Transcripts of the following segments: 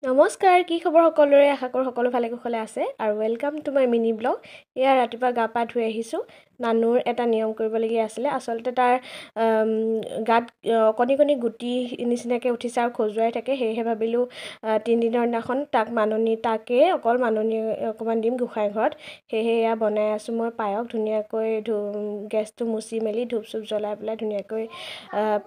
নমস্কাৰ, কি খবৰ সকলোৰে? আশা কৰোঁ সকলো ভালে কুশলে আছে আৰু welcome to my mini blog. এয়া ৰাতিপুৱা গা পা ধুই আহিছোঁ। নানুৰ এটা নিয়ম কৰিবলগীয়া আছিলে। আচলতে তাৰ গাত কণী কণী গুটি নিচিনাকৈ উঠিছে আৰু খজুৱাই থাকে। সেয়েহে ভাবিলোঁ 3 দিনৰ দিনাখন তাকে অকল মাননি অকণমান দিম গোঁসাই ঘৰত। সেয়েহে এয়া বনাই আছোঁ মই পায়স। ধুনীয়াকৈ গেছটো মুচি মেলি ধূপ চুপ জ্বলাই পেলাই ধুনীয়াকৈ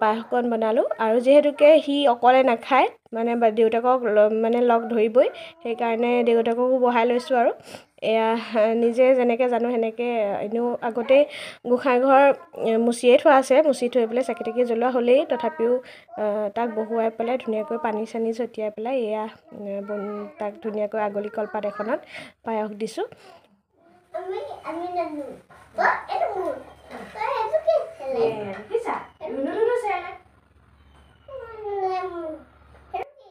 পায়সকণ বনালোঁ। আৰু যিহেতুকে সি অকলে নাখায়, মানে দেউতাকক মানে লগ ধৰিবই, সেইকাৰণে দেউতাককো বহাই লৈছোঁ। আৰু এয়া নিজে যেনেকৈ জানো সেনেকৈ এনেও আগতেই গোঁসাইঘৰ মুচিয়ে থোৱা আছে। মুচি থৈ পেলাই চাকি তাকি জ্বলোৱা হ'লেই, তথাপিও তাক বহুৱাই পেলাই ধুনীয়াকৈ পানী চানী ছটিয়াই পেলাই এয়া তাক ধুনীয়াকৈ আগলি কলপাত এখনত পায়স দিছোঁ।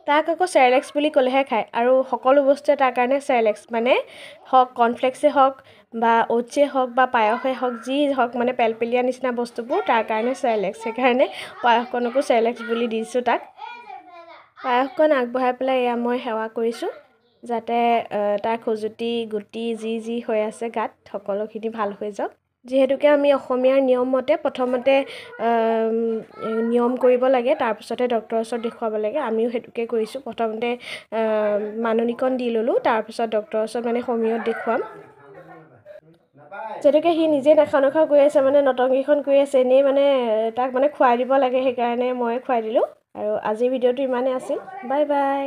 তাক আকৌ চেৰেলেক্স বুলি ক'লেহে খায়, আৰু সকলো বস্তুৱে তাৰ কাৰণে চেৰেলেক্স, মানে হওক কৰ্ণফ্লেক্সেই হওক বা অ'টছেই হওক বা পায়সেই হওক, যি হওক মানে পেলপেলীয়া নিচিনা বস্তুবোৰ তাৰ কাৰণে চেৰেলেক্স। সেইকাৰণে পায়সকণকো চেৰেলেক্স বুলি দিছোঁ তাক। পায়সকণ আগবঢ়াই পেলাই এয়া মই সেৱা কৰিছোঁ, যাতে তাৰ খজুৱতি গুটি যি হৈ আছে গাত সকলোখিনি ভাল হৈ যাওক। যিহেতুকে আমি অসমীয়াৰ নিয়ম মতে প্ৰথমতে নিয়ম কৰিব লাগে, তাৰপিছতে ডক্টৰৰ ওচৰত দেখুৱাব লাগে। আমিও সেইটোকে কৰিছোঁ। প্ৰথমতে মাননিকণ দি ল'লোঁ, তাৰপিছত ডক্টৰৰ ওচৰত মানে হোমিঅত দেখুৱাম। যিহেতুকে সি নিজে নাখাওঁ কৰি আছে, মানে নটংগীখন কৰি আছে, এনেই মানে তাক মানে খুৱাই দিব লাগে, সেইকাৰণে মই খুৱাই দিলোঁ। আৰু আজিৰ ভিডিঅ'টো ইমানেই আছিল। Bye bye.